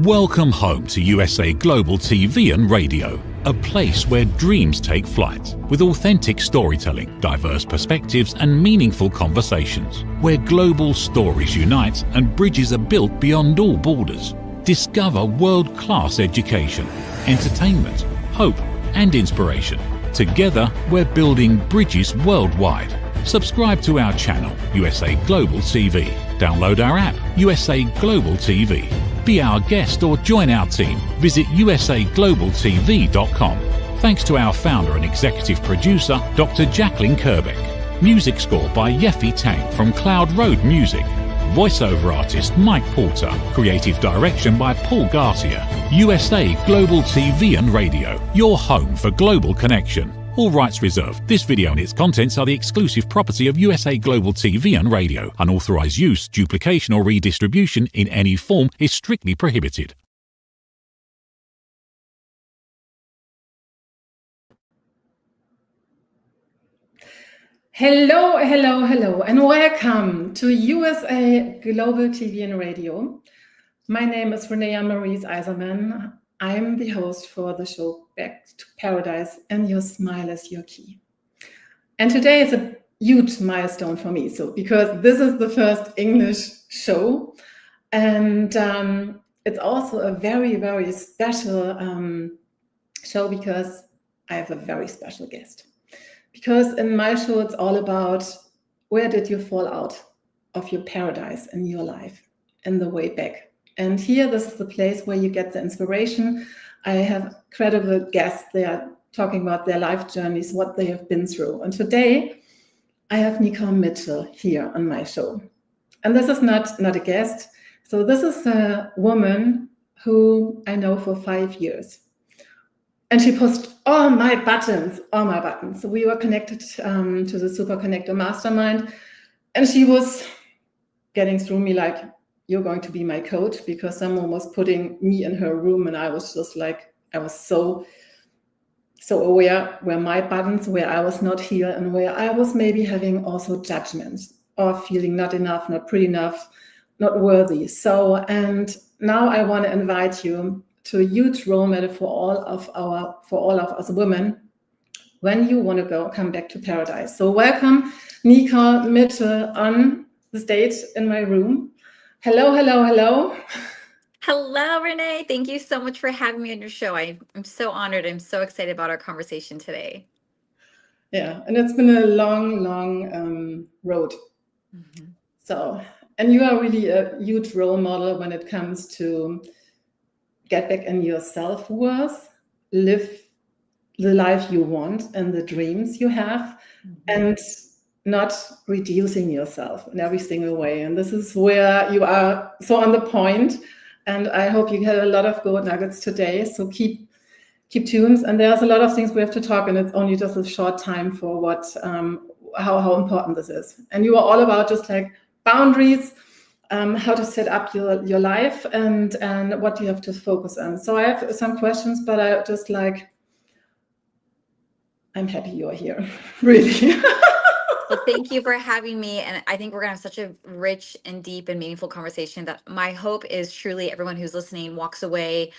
Welcome home to USA Global TV and Radio, a place where dreams take flight with authentic storytelling, diverse perspectives and meaningful conversations, where global stories unite and bridges are built beyond all borders. Discover world-class education, entertainment, hope and inspiration. Together, we're building bridges worldwide. Subscribe to our channel, USA Global TV. Download our app, USA Global TV. Be our guest or join our team. Visit usaglobaltv.com. Thanks to our founder and executive producer, Dr. Jacqueline Kerbeck. Music score by Yeffy Tang from Cloud Road Music. Voiceover artist Mike Porter. Creative direction by Paul Garcia. USA Global TV and Radio. Your home for global connection. All rights reserved. This video and its contents are the exclusive property of USA Global TV and Radio. Unauthorized use, duplication or redistribution in any form is strictly prohibited. Hello, hello, hello, and welcome to USA Global TV and Radio. My name is Renée Ambarees Isermann. I'm the host for the show Back to Paradise, and your smile is your key. And today is a huge milestone for me, because this is the first English show, and it's also a very, very special show because I have a very special guest. Because in my show, it's all about where did you fall out of your paradise in your life and the way back. And here, this is the place where you get the inspiration. I have credible guests. They are talking about their life journeys, what they have been through. And today, I have Nikole Mitchell here on my show. And this is not a guest. So this is a woman who I know for 5 years. And she pushed all my buttons. So we were connected to the Super Connector Mastermind. And she was getting through me like, you're going to be my coach, because someone was putting me in her room and I was just like, I was so aware where my buttons, where I was not here and where I was maybe having also judgments or feeling not enough, not pretty enough, not worthy. So, and now I want to invite you to a huge role model for all of us women when you want to come back to paradise. So welcome Nikole Mitchell on the stage in my room. Hello, hello, hello. Hello, Renee. Thank you so much for having me on your show. I'm so honored. I'm so excited about our conversation today. Yeah, and it's been a long, long road. Mm-hmm. So, and you are really a huge role model when it comes to get back in your self-worth, live the life you want and the dreams you have, and not reducing yourself in every single way. And this is where you are so on the point. And I hope you had a lot of gold nuggets today. So keep tuned. And there's a lot of things we have to talk, and it's only just a short time for what how important this is. And you are all about just like boundaries, how to set up your life and what you have to focus on. So I have some questions, but I just like, I'm happy you're here, really. Well, thank you for having me. And I think we're going to have such a rich and deep and meaningful conversation that my hope is truly everyone who's listening walks away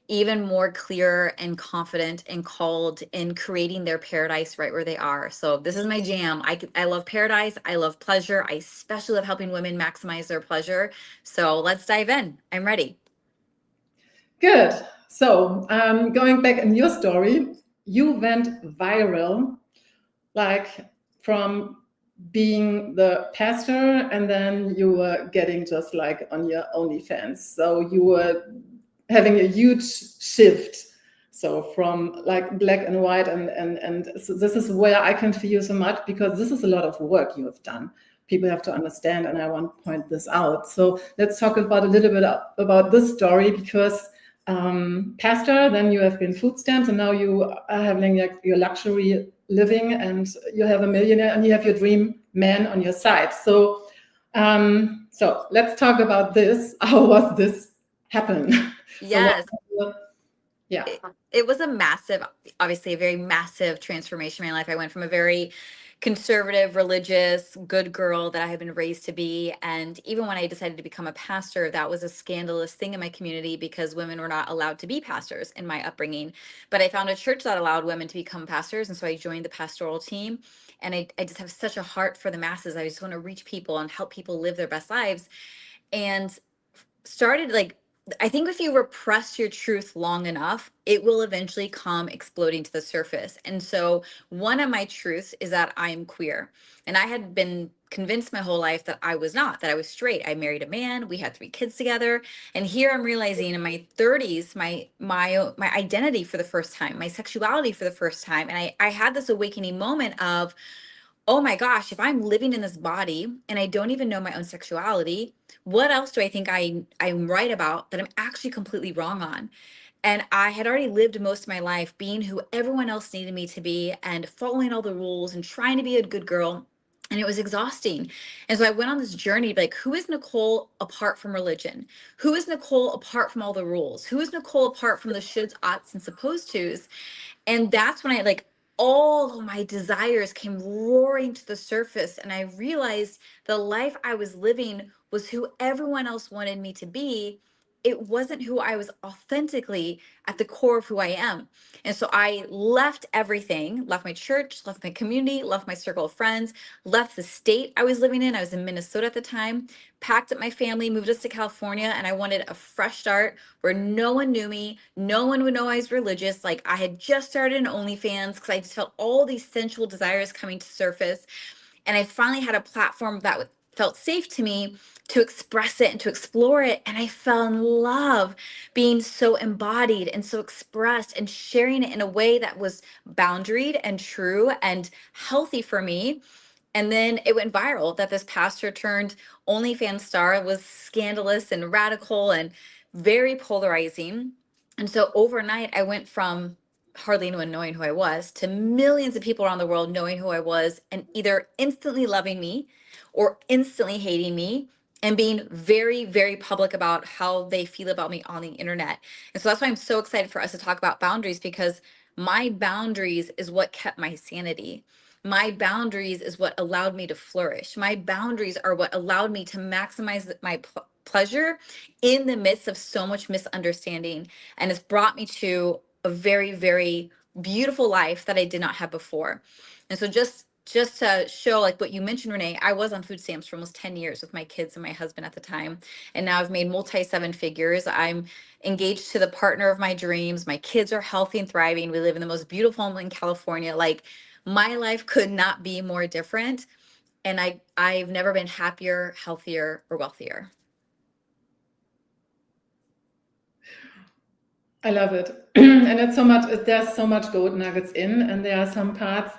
even more clear and confident and called in creating their paradise right where they are. So this is my jam. I love paradise. I love pleasure. I especially love helping women maximize their pleasure. So let's dive in. I'm ready. Good. So going back in your story, you went viral, like from being the pastor, and then you were getting just like on your OnlyFans. So you were having a huge shift. So from like black and white, and so this is where I can feel so much, because this is a lot of work you have done. People have to understand, and I want to point this out. So let's talk about a little bit about this story, because pastor, then you have been food stamps, and now you are having like your luxury living, and you have a millionaire, and you have your dream man on your side. So so let's talk about this. How was this happen? Yes. Yeah. It was a massive, obviously a very massive transformation in my life. I went from a very conservative, religious, good girl that I had been raised to be. And even when I decided to become a pastor, that was a scandalous thing in my community because women were not allowed to be pastors in my upbringing. But I found a church that allowed women to become pastors. And so I joined the pastoral team. And I just have such a heart for the masses. I just want to reach people and help people live their best lives. And started like, I think if you repress your truth long enough, it will eventually come exploding to the surface. And so one of my truths is that I am queer. And I had been convinced my whole life that I was not, that I was straight. I married a man, we had 3 kids together. And here I'm realizing in my 30s, my identity for the first time, my sexuality for the first time. And I had this awakening moment of, oh my gosh, if I'm living in this body and I don't even know my own sexuality, what else do I think I'm right about that I'm actually completely wrong on? And I had already lived most of my life being who everyone else needed me to be and following all the rules and trying to be a good girl. And it was exhausting. And so I went on this journey, like, who is Nikole apart from religion? Who is Nikole apart from all the rules? Who is Nikole apart from the shoulds, oughts, and supposed tos? And that's when I like all of my desires came roaring to the surface. And I realized the life I was living was who everyone else wanted me to be. It wasn't who I was authentically at the core of who I am. And so I left everything, left my church, left my community, left my circle of friends, left the state I was living in. I was in Minnesota at the time, packed up my family, moved us to California, and I wanted a fresh start where no one knew me, no one would know I was religious. Like, I had just started an OnlyFans because I just felt all these sensual desires coming to surface. And I finally had a platform that felt safe to me to express it and to explore it. And I fell in love being so embodied and so expressed and sharing it in a way that was boundaried and true and healthy for me. And then it went viral that this pastor turned OnlyFans star was scandalous and radical and very polarizing. And so overnight, I went from hardly anyone knowing who I was to millions of people around the world knowing who I was and either instantly loving me or instantly hating me and being very, very public about how they feel about me on the internet. And so that's why I'm so excited for us to talk about boundaries, because my boundaries is what kept my sanity. My boundaries is what allowed me to flourish. My boundaries are what allowed me to maximize my pleasure in the midst of so much misunderstanding. And it's brought me to a very, very beautiful life that I did not have before. And so just to show, like what you mentioned, Renee, I was on food stamps for almost 10 years with my kids and my husband at the time. And now I've made multi 7 figures. I'm engaged to the partner of my dreams. My kids are healthy and thriving. We live in the most beautiful home in California. Like, my life could not be more different. And I've never been happier, healthier, or wealthier. I love it. And it's so much, there's so much gold nuggets in, and there are some parts.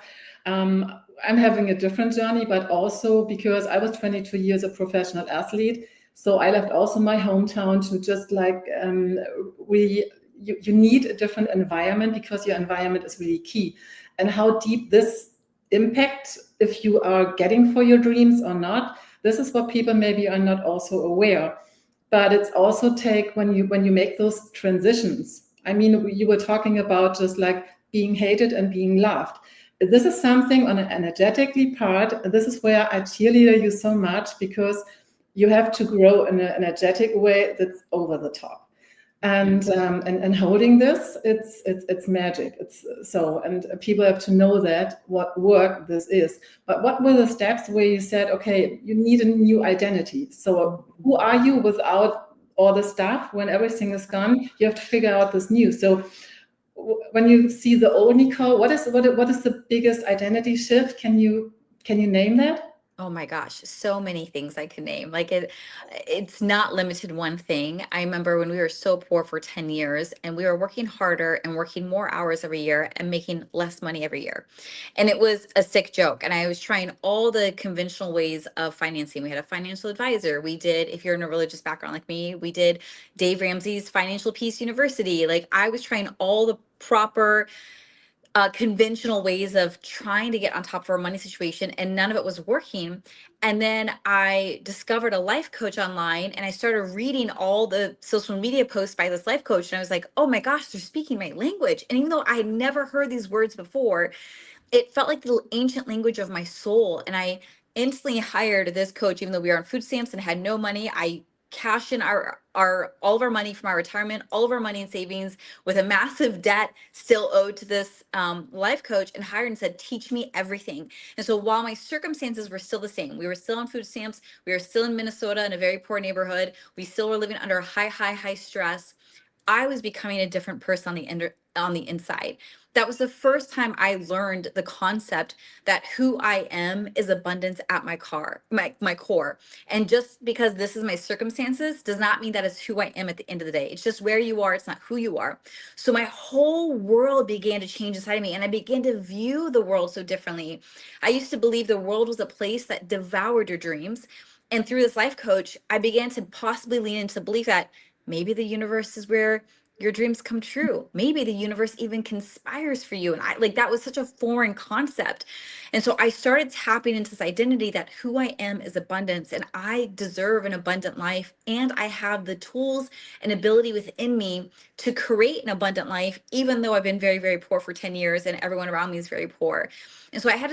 I'm having a different journey, but also because I was 22 years a professional athlete. So I left also my hometown to just like, you need a different environment because your environment is really key. And how deep this impact, if you are getting for your dreams or not, this is what people maybe are not also aware. But it's also take when you make those transitions. I mean, you were talking about just like being hated and being loved. This is something on an energetically part. This is where I cheerleader you so much, because you have to grow in an energetic way that's over the top. And holding this, it's magic. It's so, and people have to know that what work this is. But what were the steps where you said, okay, you need a new identity? So who are you without all the stuff? When everything is gone, you have to figure out this new. So when you see the old Nikole, what is the biggest identity shift? Can you name that? Oh my gosh, so many things I could name. Like, it's not limited to one thing. I remember when we were so poor for 10 years and we were working harder and working more hours every year and making less money every year. And it was a sick joke. And I was trying all the conventional ways of financing. We had a financial advisor. We did, if you're in a religious background like me, we did Dave Ramsey's Financial Peace University. Like, I was trying all the proper conventional ways of trying to get on top of our money situation, and none of it was working. And then I discovered a life coach online, and I started reading all the social media posts by this life coach. And I was like, oh my gosh, they're speaking my language. And even though I had never heard these words before, it felt like the ancient language of my soul. And I instantly hired this coach, even though we were on food stamps and had no money. I cashed in our all of our money from our retirement, all of our money in savings, with a massive debt still owed to this life coach, and hired and said, teach me everything. And so while my circumstances were still the same, we were still on food stamps, we were still in Minnesota in a very poor neighborhood, we still were living under high stress, I was becoming a different person on the inside. That was the first time I learned the concept that who I am is abundance at my core. And just because this is my circumstances does not mean that is who I am at the end of the day. It's just where you are. It's not who you are. So my whole world began to change inside of me, and I began to view the world so differently. I used to believe the world was a place that devoured your dreams. And through this life coach, I began to possibly lean into the belief that maybe the universe is where your dreams come true. Maybe the universe even conspires for you. And I like, that was such a foreign concept. And so I started tapping into this identity that who I am is abundance, and I deserve an abundant life. And I have the tools and ability within me to create an abundant life, even though I've been very, very poor for 10 years and everyone around me is very poor. And so I had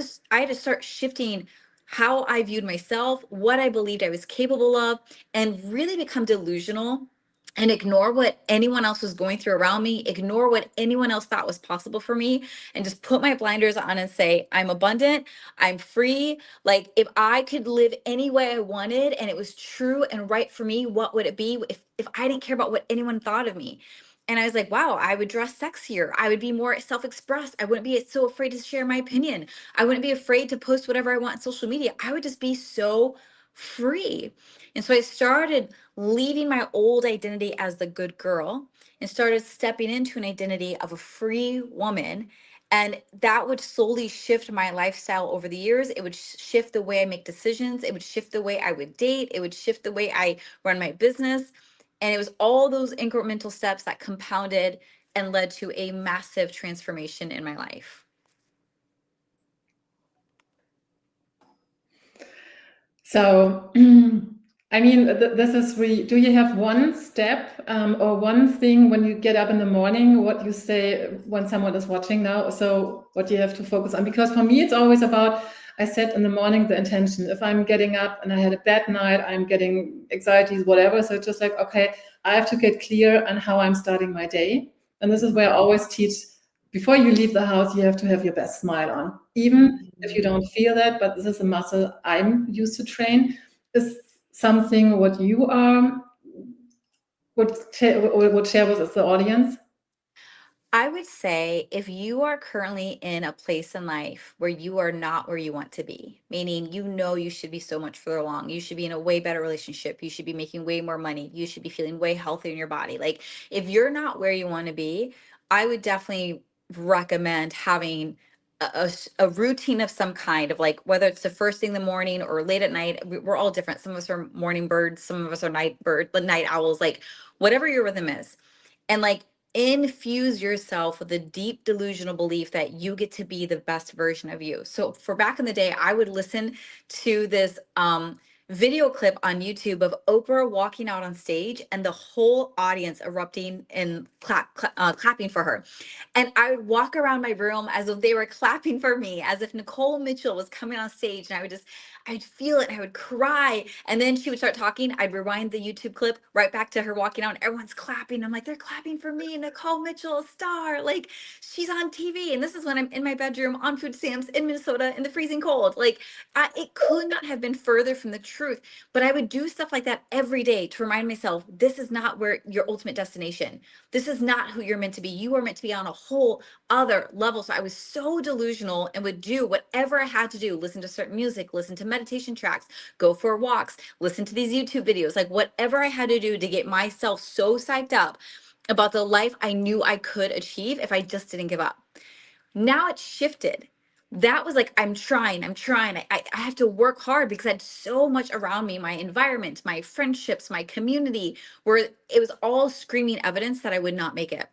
to start shifting how I viewed myself, what I believed I was capable of, and really become delusional and ignore what anyone else was going through around me, ignore what anyone else thought was possible for me, and just put my blinders on and say, I'm abundant, I'm free. Like, if I could live any way I wanted and it was true and right for me, what would it be if I didn't care about what anyone thought of me? And I was like, wow, I would dress sexier. I would be more self-expressed. I wouldn't be so afraid to share my opinion. I wouldn't be afraid to post whatever I want on social media. I would just be so free. And so I started leaving my old identity as the good girl and started stepping into an identity of a free woman. And that would slowly shift my lifestyle over the years. It would shift the way I make decisions. It would shift the way I would date. It would shift the way I run my business. And it was all those incremental steps that compounded and led to a massive transformation in my life. So, I mean, this is really, do you have one step or one thing when you get up in the morning, what you say when someone is watching now? So what you have to focus on? Because for me, it's always about, I set in the morning the intention. If I'm getting up and I had a bad night, I'm getting anxieties, whatever. So it's just like, okay, I have to get clear on how I'm starting my day. And this is where I always teach, before you leave the house, you have to have your best smile on. Even if you don't feel that, but this is a muscle I'm used to train. Is something what you would share with the audience? I would say if you are currently in a place in life where you are not where you want to be, meaning you should be so much further along, you should be in a way better relationship, you should be making way more money, you should be feeling way healthier in your body. Like, if you're not where you want to be, I would definitely recommend having a routine of some kind, of like, whether it's the first thing in the morning or late at night. We're all different. Some of us are morning birds, some of us are the night owls, like whatever your rhythm is. And like, infuse yourself with a deep delusional belief that you get to be the best version of you. So for back in the day, I would listen to this video clip on YouTube of Oprah walking out on stage and the whole audience erupting and clapping for her. And I would walk around my room as if they were clapping for me, as if Nikole Mitchell was coming on stage, and I'd feel it and I would cry. And then she would start talking. I'd rewind the YouTube clip right back to her walking out and everyone's clapping. I'm like, they're clapping for me, Nikole Mitchell, a star. Like, she's on TV. And this is when I'm in my bedroom on food stamps in Minnesota in the freezing cold. Like, it could not have been further from the truth. But I would do stuff like that every day to remind myself, this is not where your ultimate destination. This is not who you're meant to be. You are meant to be on a whole other level. So I was so delusional and would do whatever I had to do, listen to certain music, listen to meditation tracks, go for walks, listen to these YouTube videos, like whatever I had to do to get myself so psyched up about the life I knew I could achieve if I just didn't give up. Now it's shifted. That was like, I'm trying. I have to work hard because I had so much around me, my environment, my friendships, my community, where it was all screaming evidence that I would not make it.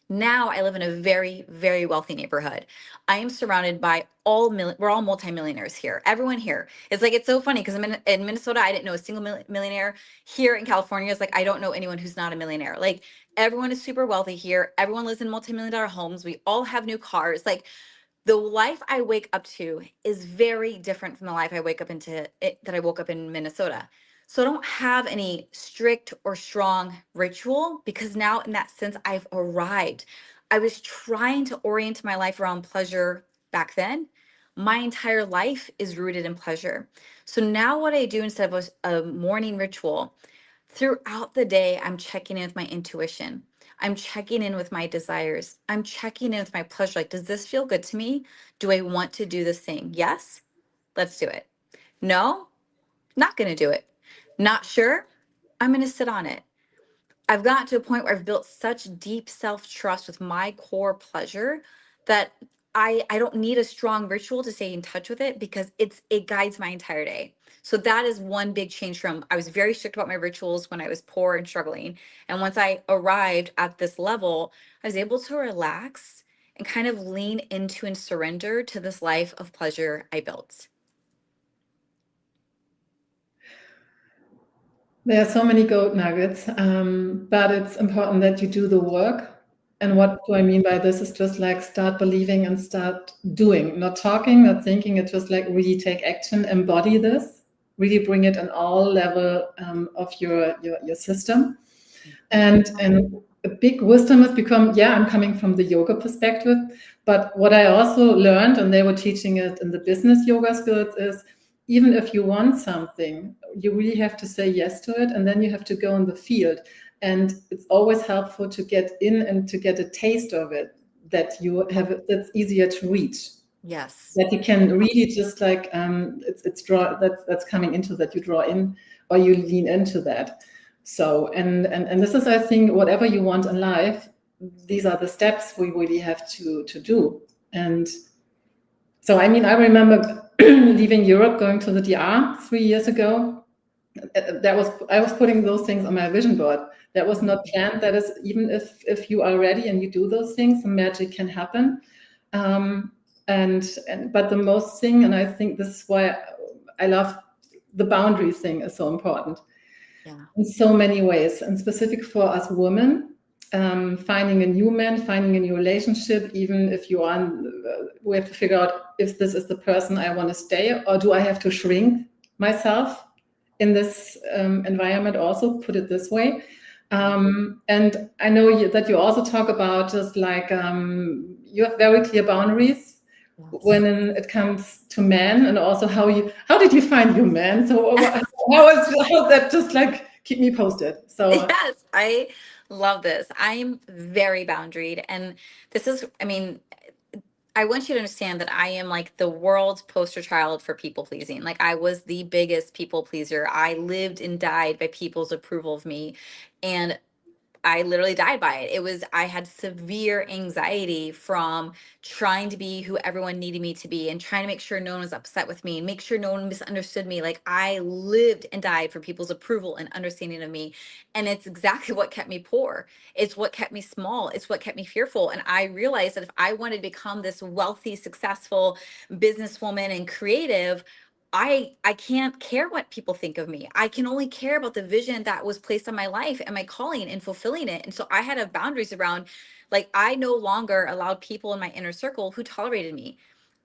Now I live in a very, very wealthy neighborhood. I am surrounded by we're all multimillionaires here. Everyone here. It's like, it's so funny because in Minnesota, I didn't know a single millionaire. Here in California, it's like, I don't know anyone who's not a millionaire. Like, everyone is super wealthy here. Everyone lives in multi-million-dollar homes. We all have new cars. Like, The life I wake up to is very different from the life I wake up into that I woke up in Minnesota. So I don't have any strict or strong ritual because now in that sense I've arrived. I was trying to orient my life around pleasure back then. My entire life is rooted in pleasure. So now what I do instead of a morning ritual, throughout the day, I'm checking in with my intuition. I'm checking in with my desires. I'm checking in with my pleasure. Like, does this feel good to me? Do I want to do this thing? Yes, let's do it. No, not going to do it. Not sure? I'm going to sit on it. I've gotten to a point where I've built such deep self-trust with my core pleasure that I don't need a strong ritual to stay in touch with it because it guides my entire day. So that is one big change from I was very strict about my rituals when I was poor and struggling. And once I arrived at this level, I was able to relax and kind of lean into and surrender to this life of pleasure I built. There are so many gold nuggets, but it's important that you do the work. And what do I mean by this is just like start believing and start doing, not talking, not thinking. It's just like really take action, embody this, really bring it in all level of your system. And a big wisdom has become, yeah, I'm coming from the yoga perspective, but what I also learned, and they were teaching it in the business yoga skills, is even if you want something, you really have to say yes to it, and then you have to go in the field. And it's always helpful to get in and to get a taste of it, that you have it, that's easier to reach. Yes. That you can really just like it's draw that's coming into that, you draw in or you lean into that. So and this is, I think, whatever you want in life, these are the steps we really have to do. And so I mean, I remember leaving Europe, going to the DR 3 years ago. I was putting those things on my vision board. That was not planned. That is, even if you are ready and you do those things, the magic can happen. But the most thing, and I think this is why I love the boundary thing, is so important. Yeah. In so many ways, and specific for us women, finding a new man, finding a new relationship, even if you are, we have to figure out if this is the person I want to stay, or do I have to shrink myself in this environment also, put it this way. And I know that you also talk about just like you have very clear boundaries. Yes. When it comes to men, and also how did you find your man? So how that, just like keep me posted. So yes, I love this. I'm very boundaried, and this is, I mean, I want you to understand that I am like the world's poster child for people pleasing. Like, I was the biggest people pleaser. I lived and died by people's approval of me. And I literally died by it. I had severe anxiety from trying to be who everyone needed me to be and trying to make sure no one was upset with me and make sure no one misunderstood me. Like, I lived and died for people's approval and understanding of me. And it's exactly what kept me poor. It's what kept me small. It's what kept me fearful. And I realized that if I wanted to become this wealthy, successful businesswoman and creative, I can't care what people think of me. I can only care about the vision that was placed on my life and my calling and fulfilling it. And so I had to have boundaries around, like, I no longer allowed people in my inner circle who tolerated me.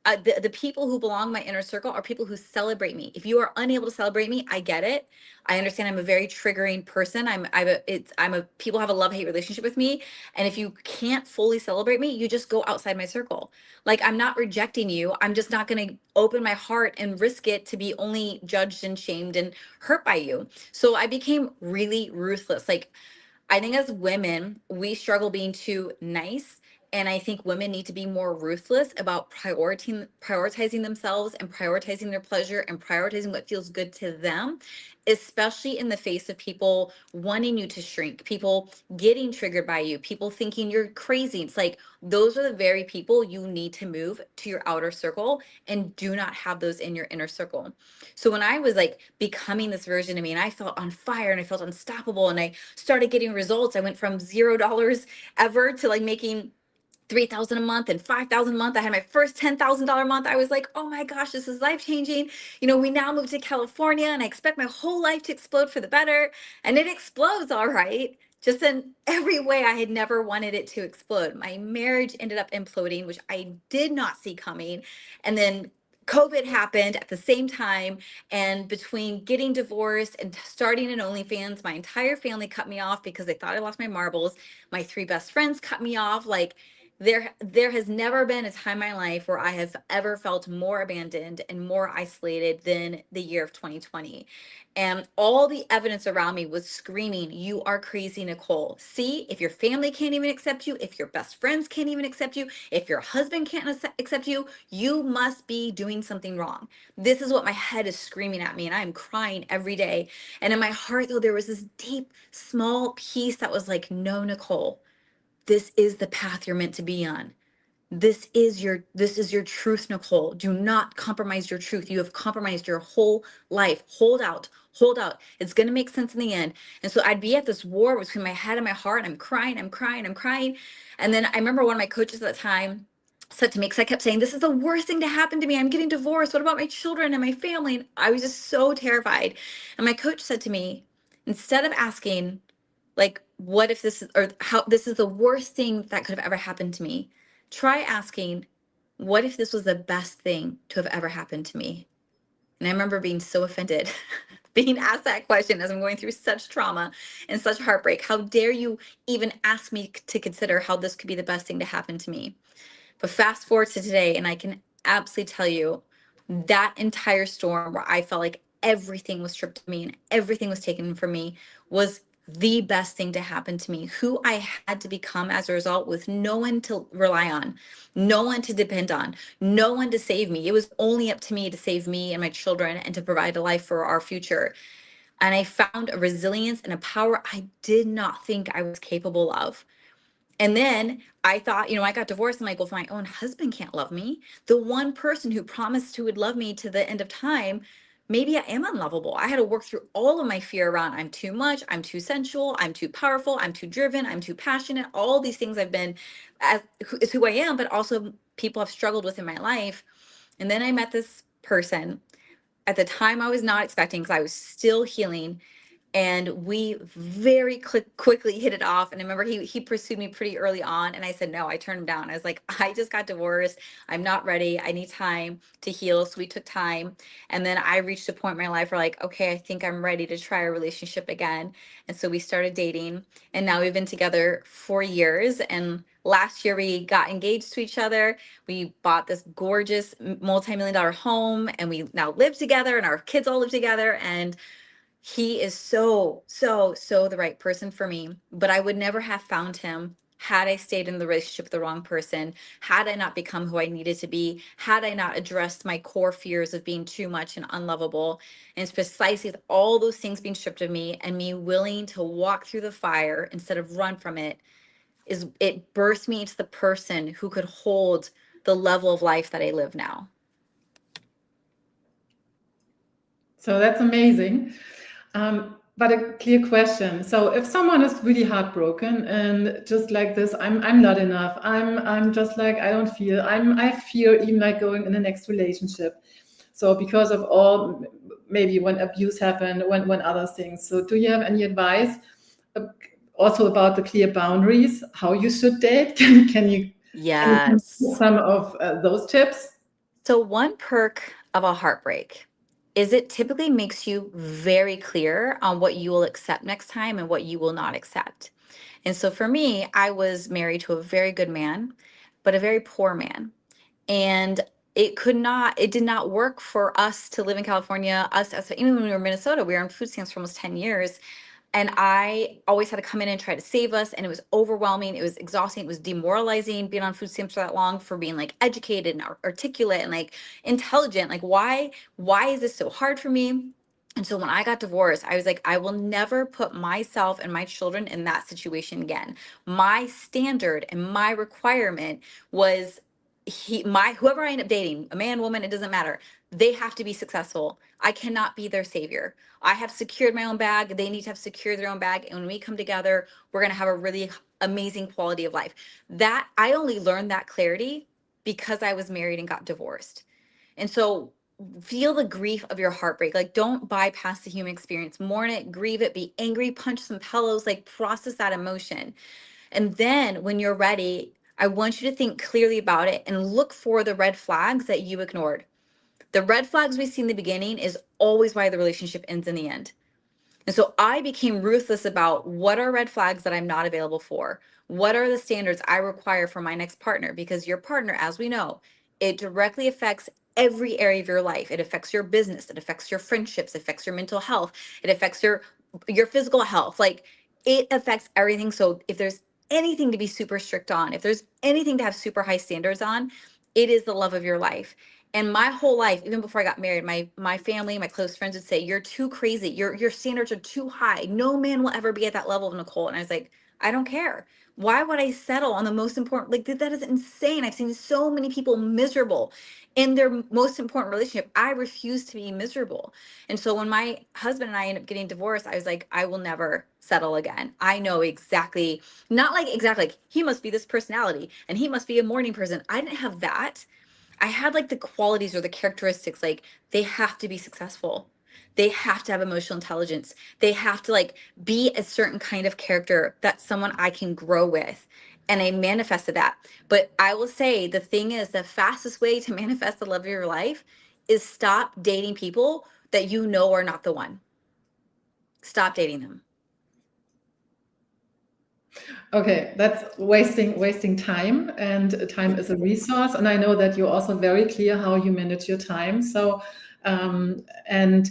The people who belong in my inner circle are people who celebrate me. If you are unable to celebrate me, I get it. I understand I'm a very triggering person. People have a love-hate relationship with me. And if you can't fully celebrate me, you just go outside my circle. Like, I'm not rejecting you. I'm just not going to open my heart and risk it to be only judged and shamed and hurt by you. So I became really ruthless. Like, I think as women, we struggle being too nice. And I think women need to be more ruthless about prioritizing themselves and prioritizing their pleasure and prioritizing what feels good to them, especially in the face of people wanting you to shrink, people getting triggered by you, people thinking you're crazy. It's like, those are the very people you need to move to your outer circle, and do not have those in your inner circle. So when I was like becoming this version of me and I felt on fire and I felt unstoppable and I started getting results, I went from $0 ever to like making $3,000 a month and $5,000 a month. I had my first $10,000 month. I was like, oh my gosh, this is life changing. You know, we now moved to California and I expect my whole life to explode for the better. And it explodes all right just in every way I had never wanted it to explode. My marriage ended up imploding, which I did not see coming. And then COVID happened at the same time. And between getting divorced and starting an OnlyFans, my entire family cut me off because they thought I lost my marbles. My 3 best friends cut me off. Like, there has never been a time in my life where I have ever felt more abandoned and more isolated than the year of 2020. And all the evidence around me was screaming, you are crazy, Nikole. See, if your family can't even accept you, if your best friends can't even accept you, if your husband can't accept you, you must be doing something wrong. This is what my head is screaming at me, and I am crying every day. And in my heart, though, there was this deep, small piece that was like, no, Nikole, this is the path you're meant to be on. This is your truth, Nikole. Do not compromise your truth. You have compromised your whole life. Hold out. Hold out. It's going to make sense in the end. And so I'd be at this war between my head and my heart. And I'm crying. And then I remember one of my coaches at the time said to me, because I kept saying, this is the worst thing to happen to me. I'm getting divorced. What about my children and my family? And I was just so terrified. And my coach said to me, instead of asking, like, what if this is, or how this is the worst thing that could have ever happened to me, try asking, what if this was the best thing to have ever happened to me? And I remember being so offended being asked that question as I'm going through such trauma and such heartbreak. How dare you even ask me to consider how this could be the best thing to happen to me? But fast forward to today, and I can absolutely tell you that entire storm where I felt like everything was stripped of me and everything was taken from me was the best thing to happen to me. Who I had to become as a result, with no one to rely on, no one to depend on, no one to save me. It was only up to me to save me and my children and to provide a life for our future. And I found a resilience and a power I did not think I was capable of. And then I thought, I got divorced. I'm like, well, if my own husband can't love me, the one person who promised who would love me to the end of time, maybe I am unlovable. I had to work through all of my fear around I'm too much, I'm too sensual, I'm too powerful, I'm too driven, I'm too passionate. All these things I've been is who I am, but also people have struggled with in my life. And then I met this person at the time I was not expecting, because I was still healing. And we very quickly hit it off. And I remember he pursued me pretty early on, and I said no. I turned him down. I was like, I just got divorced. I'm not ready. I need time to heal. So we took time. And then I reached a point in my life where, like, okay, I think I'm ready to try a relationship again. And so we started dating, and now we've been together 4 years. And last year we got engaged to each other. We bought this gorgeous multi-million-dollar home, and we now live together, and our kids all live together. And he is so the right person for me. But I would never have found him had I stayed in the relationship with the wrong person, had I not become who I needed to be, had I not addressed my core fears of being too much and unlovable. And it's precisely with all those things being stripped of me and me willing to walk through the fire instead of run from it, it birthed me into the person who could hold the level of life that I live now. So that's amazing. But a clear question. So if someone is really heartbroken and just like this, I'm not enough. I'm just like, I don't feel. I fear even like going in the next relationship. So because of all, maybe when abuse happened, when other things. So do you have any advice also about the clear boundaries, how you should date? Can you Yes. some of those tips? So one perk of a heartbreak is it typically makes you very clear on what you will accept next time and what you will not accept. And so for me, I was married to a very good man, but a very poor man. And it did not work for us to live in California. Even when we were in Minnesota, we were on food stamps for almost 10 years. And I always had to come in and try to save us. And it was overwhelming. It was exhausting. It was demoralizing being on food stamps for that long, for being like educated and articulate and like intelligent. Like, why is this so hard for me? And so when I got divorced, I was like, I will never put myself and my children in that situation again. My standard and my requirement was whoever I end up dating, a man, woman, it doesn't matter. They have to be successful. I cannot be their savior. I have secured my own bag. They need to have secured their own bag. And when we come together, we're going to have a really amazing quality of life. That I only learned that clarity because I was married and got divorced. And so feel the grief of your heartbreak. Like, don't bypass the human experience. Mourn it, grieve it, be angry, punch some pillows, like process that emotion. And then when you're ready, I want you to think clearly about it and look for the red flags that you ignored. The red flags we see in the beginning is always why the relationship ends in the end. And so I became ruthless about what are red flags that I'm not available for? What are the standards I require for my next partner? Because your partner, as we know, it directly affects every area of your life. It affects your business, it affects your friendships, it affects your mental health, it affects your physical health. Like, it affects everything. So if there's anything to be super strict on, if there's anything to have super high standards on, it is the love of your life. And my whole life, even before I got married, my family, my close friends would say, "You're too crazy. Your standards are too high. No man will ever be at that level of Nikole." And I was like, I don't care. Why would I settle on the most important? Like, that is insane. I've seen so many people miserable in their most important relationship. I refuse to be miserable. And so when my husband and I ended up getting divorced, I was like, I will never settle again. I know exactly, not like exactly like he must be this personality and he must be a morning person. I didn't have that. I had like the qualities or the characteristics, like they have to be successful. They have to have emotional intelligence. They have to like be a certain kind of character that's someone I can grow with. And I manifested that. But I will say the thing is, the fastest way to manifest the love of your life is stop dating people that you know are not the one. Stop dating them. Okay, that's wasting time, and time is a resource. And I know that you're also very clear how you manage your time. So, and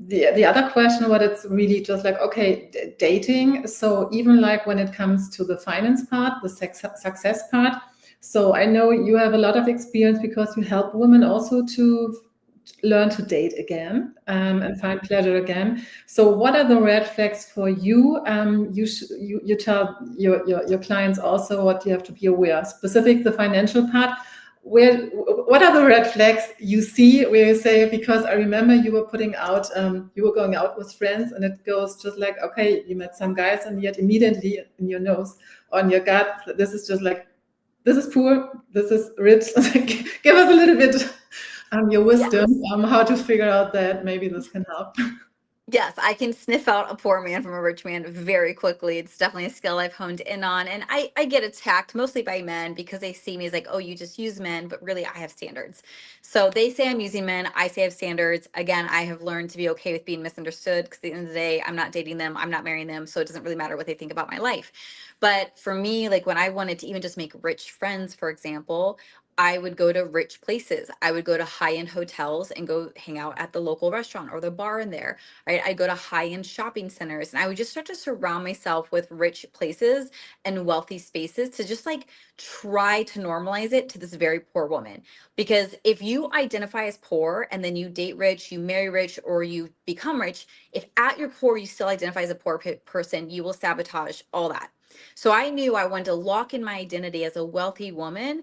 the other question, what it's really just like, okay, dating. So even like when it comes to the finance part, the success part. So I know you have a lot of experience because you help women also to learn to date again, and find pleasure again. So what are the red flags for you? You tell your clients also what you have to be aware, specific the financial part. What are the red flags you see where you say, because I remember you were putting out, you were going out with friends, and it goes just like, okay, you met some guys, and yet immediately in your nose, on your gut, this is just like, this is poor, this is rich. Give us a little bit your wisdom, Yes. how to figure out that. Maybe this can help. Yes, I can sniff out a poor man from a rich man very quickly. It's definitely a skill I've honed in on. And I get attacked mostly by men because they see me as like, oh, you just use men, but really I have standards. So they say I'm using men. I say I have standards. Again, I have learned to be okay with being misunderstood because at the end of the day, I'm not dating them. I'm not marrying them. So it doesn't really matter what they think about my life. But for me, like when I wanted to even just make rich friends, for example, I would go to rich places. I would go to high-end hotels and go hang out at the local restaurant or the bar in there, right? I go to high-end shopping centers and I would just start to surround myself with rich places and wealthy spaces to just like try to normalize it to this very poor woman. Because if you identify as poor and then you date rich, you marry rich, or you become rich, if at your core you still identify as a poor person, you will sabotage all that. So I knew I wanted to lock in my identity as a wealthy woman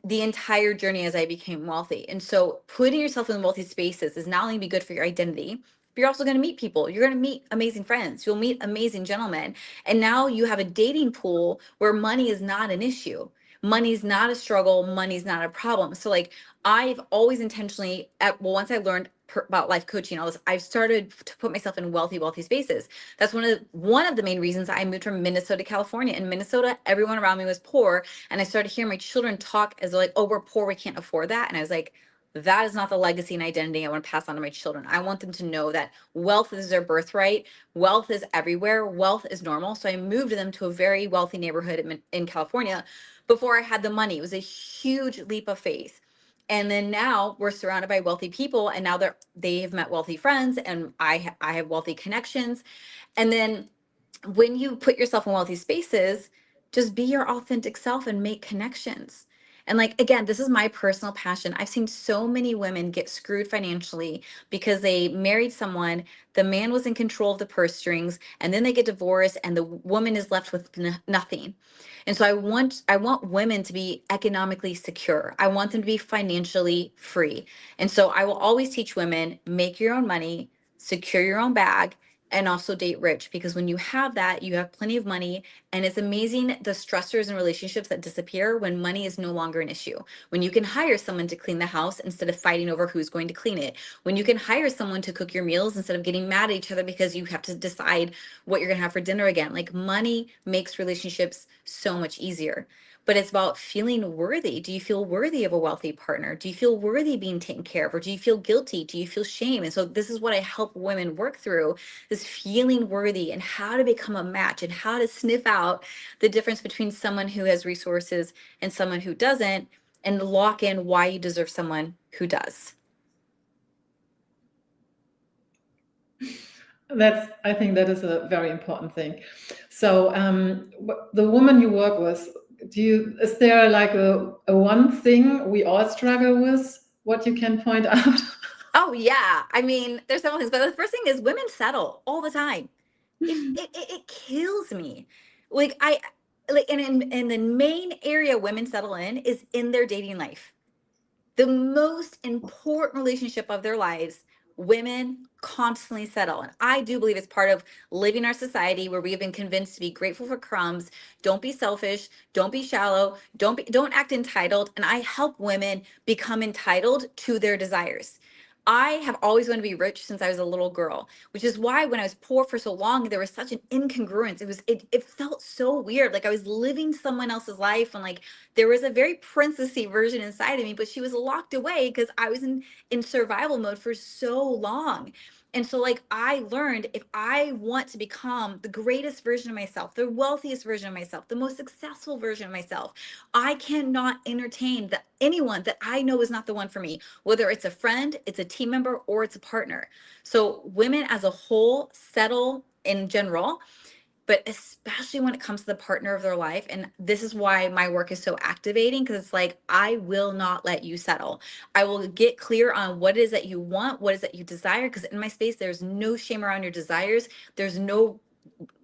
the entire journey as I became wealthy. And so putting yourself in wealthy spaces is not only be good for your identity, but you're also going to meet people. You're going to meet amazing friends. You'll meet amazing gentlemen. And now you have a dating pool where money is not an issue. Money's not a struggle. Money's not a problem. So like I've always intentionally, once I learned about life coaching, all this, I've started to put myself in wealthy spaces. That's one of the main reasons I moved from Minnesota to California. In Minnesota, everyone around me was poor. And I started hearing my children talk as like, oh, we're poor, we can't afford that. And I was like, that is not the legacy and identity I want to pass on to my children. I want them to know that wealth is their birthright. Wealth is everywhere. Wealth is normal. So I moved them to a very wealthy neighborhood in California before I had the money. It was a huge leap of faith. And then now we're surrounded by wealthy people, and now they have met wealthy friends, and I have wealthy connections. And then when you put yourself in wealthy spaces, just be your authentic self and make connections. And like, again, this is my personal passion. I've seen so many women get screwed financially because they married someone, the man was in control of the purse strings, and then they get divorced and the woman is left with nothing. And so I want women to be economically secure. I want them to be financially free. And so I will always teach women, make your own money, secure your own bag, and also date rich, because when you have that, you have plenty of money. And it's amazing the stressors and relationships that disappear when money is no longer an issue. When you can hire someone to clean the house instead of fighting over who's going to clean it. When you can hire someone to cook your meals instead of getting mad at each other because you have to decide what you're going to have for dinner again. Like, money makes relationships so much easier. But it's about feeling worthy. Do you feel worthy of a wealthy partner? Do you feel worthy being taken care of? Or do you feel guilty? Do you feel shame? And so this is what I help women work through, this feeling worthy and how to become a match and how to sniff out the difference between someone who has resources and someone who doesn't, and lock in why you deserve someone who does. I think that is a very important thing. So the woman you work with, is there like a one thing we all struggle with, what you can point out? Oh yeah, I mean, there's several things, but the first thing is women settle all the time. It kills me. Like and the main area women settle in is in their dating life. The most important relationship of their lives, women constantly settle. And I do believe it's part of living our society where we have been convinced to be grateful for crumbs, don't be selfish, don't be shallow, don't act entitled. And I help women become entitled to their desires. I have always wanted to be rich since I was a little girl, which is why when I was poor for so long, there was such an incongruence. It felt so weird. Like I was living someone else's life, and like there was a very princessy version inside of me, but she was locked away because I was in survival mode for so long. And so like I learned, if I want to become the greatest version of myself, the wealthiest version of myself, the most successful version of myself, I cannot entertain anyone that I know is not the one for me, whether it's a friend, it's a team member, or it's a partner. So women as a whole settle in general, but especially when it comes to the partner of their life. And this is why my work is so activating, because it's like, I will not let you settle. I will get clear on what it is that you want, what is that you desire, because in my space, there's no shame around your desires. There's no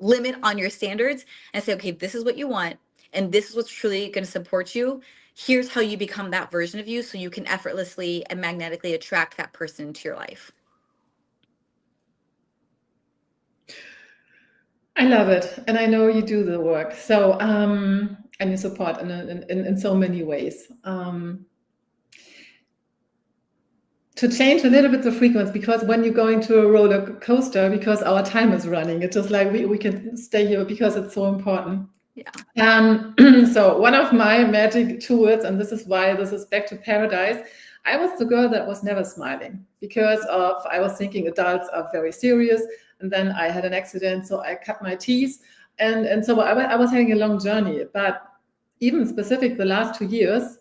limit on your standards. And I say, okay, this is what you want, and this is what's truly going to support you. Here's how you become that version of you so you can effortlessly and magnetically attract that person into your life. I love it. And I know you do the work. So, and you support in so many ways. To change a little bit the frequency, because when you're going to a roller coaster, because our time is running, it's just like we can stay here because it's so important. Yeah. So one of my magic tools, and this is why this is Back to Paradise, I was the girl that was never smiling because I was thinking adults are very serious. And then I had an accident, so I cut my teeth. And so I was having a long journey. But even specific the last 2 years,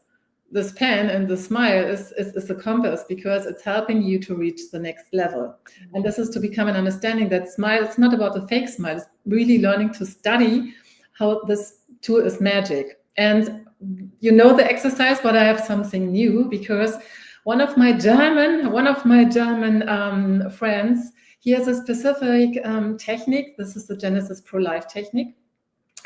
this pen and the smile is a compass, because it's helping you to reach the next level. And this is to become an understanding that smile, it's not about a fake smile. It's really learning to study how this tool is magic. And you know the exercise, but I have something new, because one of my German friends, he has a specific technique. This is the Genesis Pro-Life technique.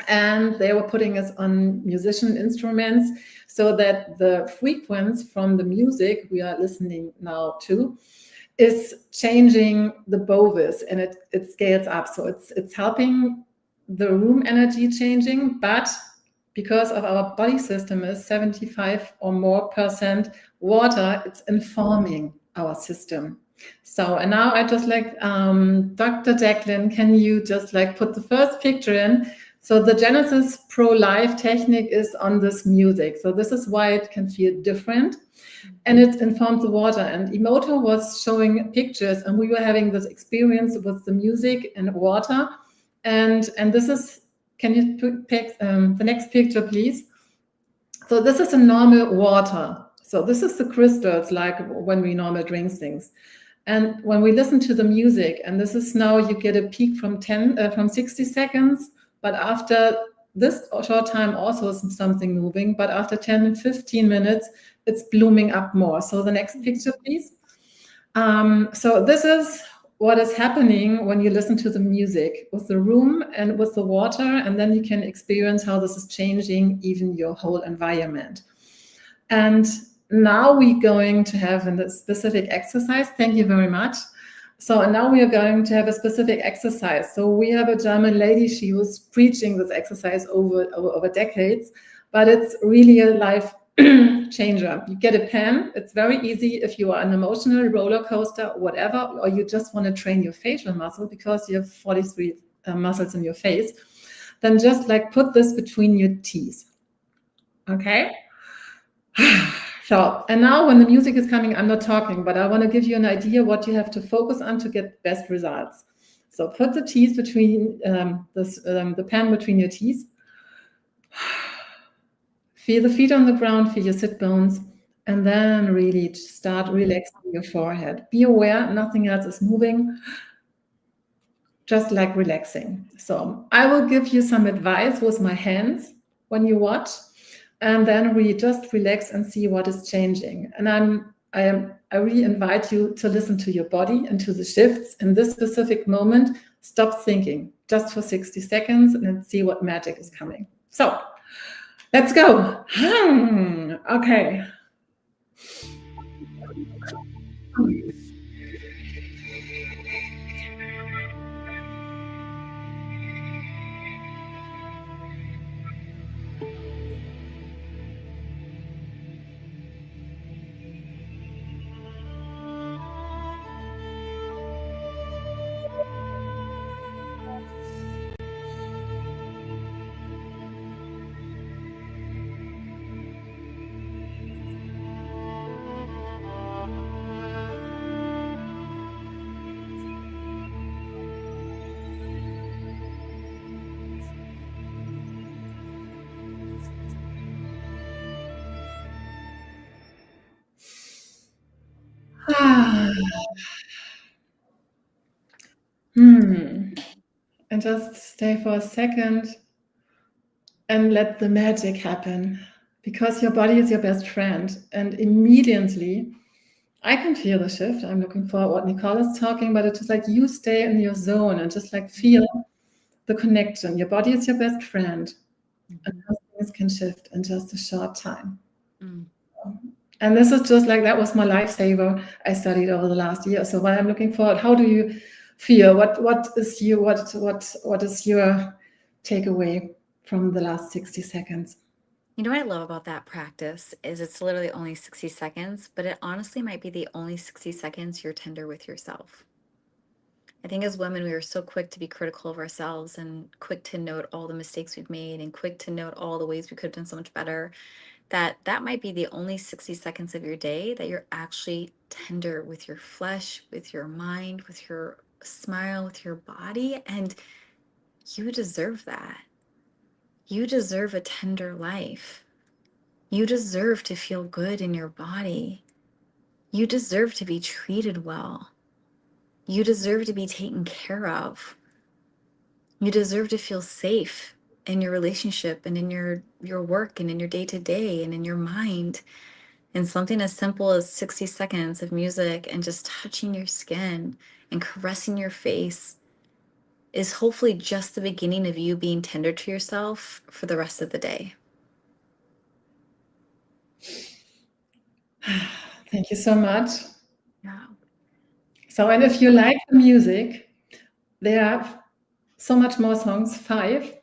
And they were putting us on musician instruments so that the frequency from the music we are listening now to is changing the bovis, and it scales up. So it's helping the room energy changing, but because of our body system is 75% or more water, it's informing our system. So, and now I just like, Dr. Jacqueline, can you just like put the first picture in? So the Genesis Pro-Life technique is on this music. So this is why it can feel different. And it informs the water. And Emoto was showing pictures, and we were having this experience with the music and water. And this is, can you pick the next picture, please? So this is a normal water. So this is the crystals, like when we normally drink things. And when we listen to the music, and this is now, you get a peak from 60 seconds, but after this short time also is something moving, but after 10 and 15 minutes, it's blooming up more. So the next picture, please. So this is what is happening when you listen to the music with the room and with the water, and then you can experience how this is changing even your whole environment. And now we're going to have a specific exercise. Thank you very much. So, and now we are going to have a specific exercise. So we have a German lady, she was preaching this exercise over decades, but it's really a life changer. You get a pen. It's very easy if you are an emotional roller coaster, whatever, or you just want to train your facial muscle because you have 43 muscles in your face. Then just like put this between your teeth. Okay. So, and now when the music is coming, I'm not talking, but I want to give you an idea what you have to focus on to get best results. So put the teeth between the pen between your teeth. Feel the feet on the ground, feel your sit bones, and then really start relaxing your forehead. Be aware nothing else is moving, just like relaxing. So I will give you some advice with my hands when you watch. And then we just relax and see what is changing. And I really invite you to listen to your body and to the shifts in this specific moment. Stop thinking just for 60 seconds and then see what magic is coming. So let's go. Okay. And just stay for a second and let the magic happen, because your body is your best friend. And immediately I can feel the shift. I'm looking for what Nikole is talking, but it's just like you stay in your zone and just like feel the connection. Your body is your best friend. And those things can shift in just a short time. And this is just like, that was my lifesaver I studied over the last year. So when I'm looking forward, how do you feel? What is your takeaway from the last 60 seconds? You know what I love about that practice is it's literally only 60 seconds, but it honestly might be the only 60 seconds you're tender with yourself. I think as women, we are so quick to be critical of ourselves and quick to note all the mistakes we've made and quick to note all the ways we could have done so much better, that might be the only 60 seconds of your day that you're actually tender with your flesh, with your mind, with your smile, with your body. And you deserve that. You deserve a tender life. You deserve to feel good in your body. You deserve to be treated well. You deserve to be taken care of. You deserve to feel safe in your relationship and in your work and in your day-to-day and in your mind. And something as simple as 60 seconds of music and just touching your skin and caressing your face is hopefully just the beginning of you being tender to yourself for the rest of the day. Thank you so much. Yeah. So, and if you like the music, there are so much more songs, 5.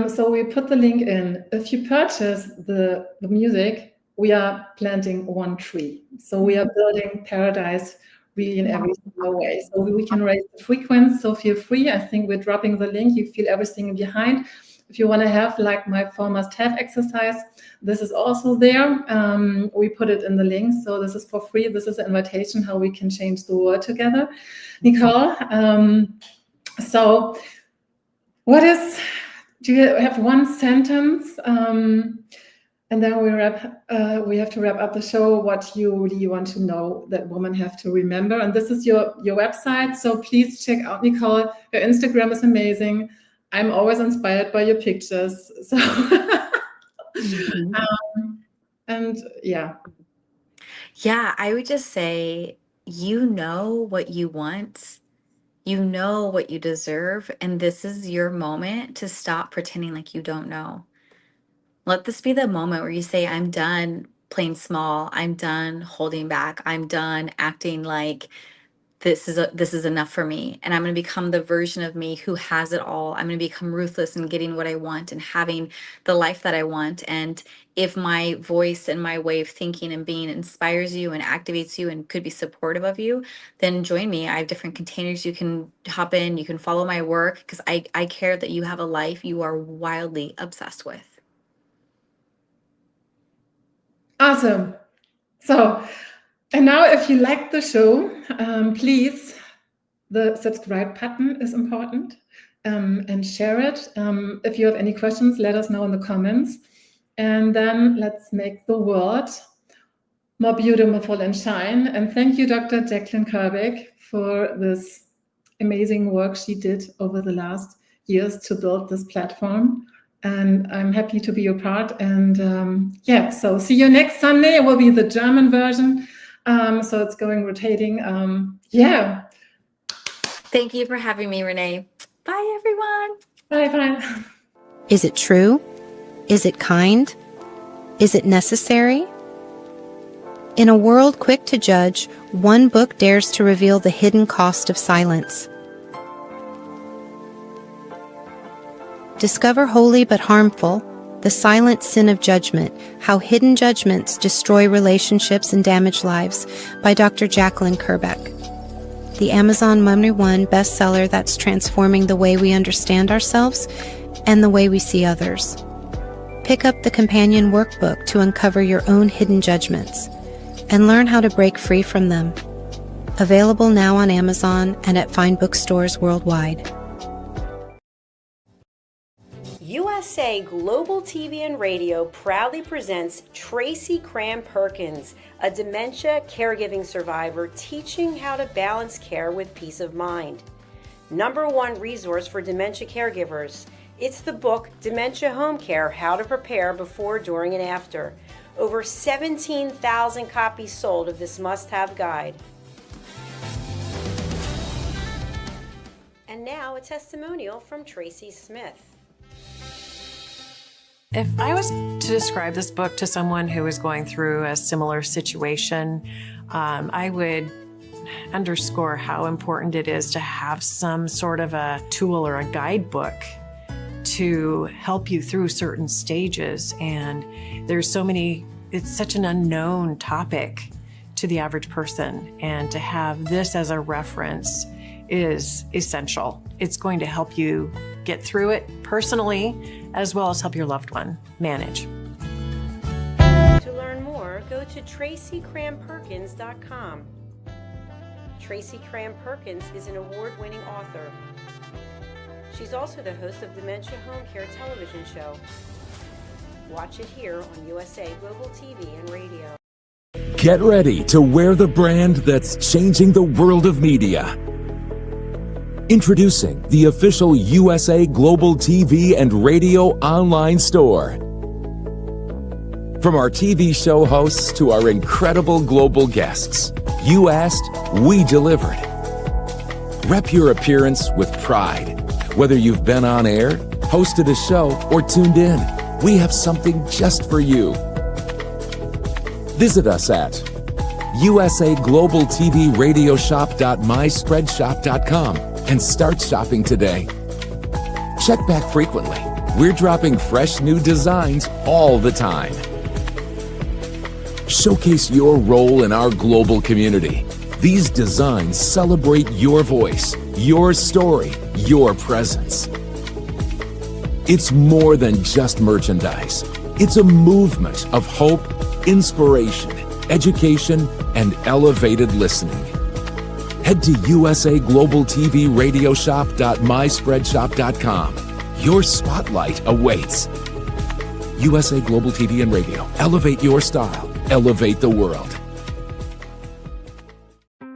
So we put the link in. If you purchase the music, we are planting 1 tree. So we are building paradise really in every single way. So we can raise the frequency. So feel free. I think we're dropping the link. You feel everything behind. If you want to have like my 4 must-have exercise, this is also there. We put it in the link. So this is for free. This is an invitation how we can change the world together. Nikole, so do you have 1 sentence? And then we have to wrap up the show, what you really want to know that women have to remember. And this is your website. So please check out Nikole. Your Instagram is amazing. I'm always inspired by your pictures. So, and yeah. Yeah, I would just say, you know what you want. You know what you deserve. And this is your moment to stop pretending like you don't know. Let this be the moment where you say, I'm done playing small. I'm done holding back. I'm done acting like this is enough for me, and I'm going to become the version of me who has it all. I'm going to become ruthless in getting what I want and having the life that I want. And if my voice and my way of thinking and being inspires you and activates you and could be supportive of you, then join me. I have different containers you can hop in. You can follow my work, because I care that you have a life you are wildly obsessed with. Awesome. So, and now if you like the show, please, the subscribe button is important, and share it. If you have any questions, let us know in the comments. And then let's make the world more beautiful and shine. And thank you, Dr. Jacqueline Kerbeck, for this amazing work she did over the last years to build this platform. And I'm happy to be your part. And yeah, so see you next Sunday. It will be the German version. So it's going rotating. Yeah. Thank you for having me, Renee. Bye, everyone. Bye. Is it true? Is it kind? Is it necessary? In a world quick to judge, one book dares to reveal the hidden cost of silence. Discover Holy but Harmful, The Silent Sin of Judgment, How Hidden Judgments Destroy Relationships and Damage Lives by Dr. Jacqueline Kerbeck. The Amazon #1 bestseller that's transforming the way we understand ourselves and the way we see others. Pick up the companion workbook to uncover your own hidden judgments and learn how to break free from them. Available now on Amazon and at fine bookstores worldwide. USA Global TV and Radio proudly presents Tracy Cram-Perkins, a dementia caregiving survivor teaching how to balance care with peace of mind. #1 resource for dementia caregivers. It's the book Dementia Home Care: How to Prepare Before, During, and After. Over 17,000 copies sold of this must-have guide. And now a testimonial from Tracy Smith. If I was to describe this book to someone who is going through a similar situation, I would underscore how important it is to have some sort of a tool or a guidebook to help you through certain stages. And there's so many, it's such an unknown topic to the average person. And to have this as a reference is essential. It's going to help you get through it personally, as well as help your loved one manage. To learn more, go to TracyCramPerkins.com. Tracy Cram-Perkins is an award-winning author. She's also the host of Dementia Home Care television show. Watch it here on USA Global TV and Radio. Get ready to wear the brand that's changing the world of media. Introducing the official USA Global TV and Radio online store. From our TV show hosts to our incredible global guests, you asked, we delivered. Rep your appearance with pride. Whether you've been on air, hosted a show, or tuned in, we have something just for you. Visit us at usaglobaltvradioshoп.myspreadshop.com and start shopping today. Check back frequently. We're dropping fresh new designs all the time. Showcase your role in our global community. These designs celebrate your voice, your story, your presence. It's more than just merchandise. It's a movement of hope, inspiration, education, and elevated listening. Head to usaglobaltvradioshoп.myspreadshop.com. Your spotlight awaits. USA Global TV and Radio. Elevate your style. Elevate the world.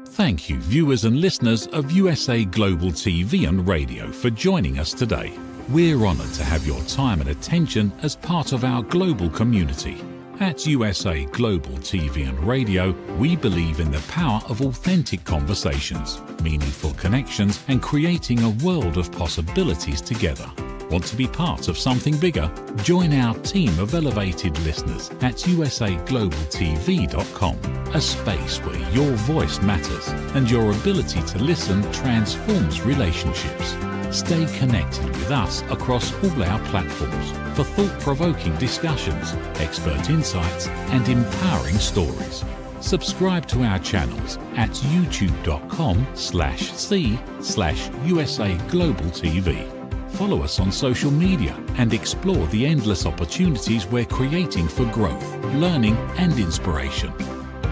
Thank you, viewers and listeners of USA Global TV and Radio, for joining us today. We're honoured to have your time and attention as part of our global community. At USA Global TV and Radio, we believe in the power of authentic conversations, meaningful connections, and creating a world of possibilities together. Want to be part of something bigger? Join our team of elevated listeners at usaglobaltv.com, a space where your voice matters and your ability to listen transforms relationships. Stay connected with us across all our platforms for thought-provoking discussions, expert insights, and empowering stories. Subscribe to our channels at youtube.com/c/USAGlobalTV. Follow us on social media and explore the endless opportunities we're creating for growth, learning, and inspiration.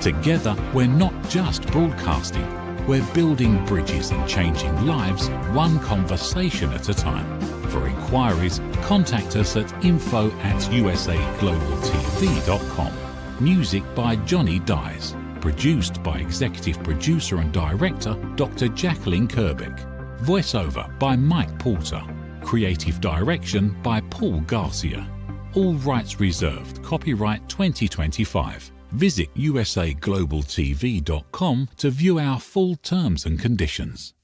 Together, we're not just broadcasting, we're building bridges and changing lives one conversation at a time. For inquiries, contact us at info@usaglobaltv.com. Music by Johnny Dies. Produced by Executive Producer and Director Dr. Jacqueline Kerbeck. Voiceover by Mike Porter. Creative Direction by Paul Garcia. All rights reserved. Copyright 2025. Visit usaglobaltv.com to view our full terms and conditions.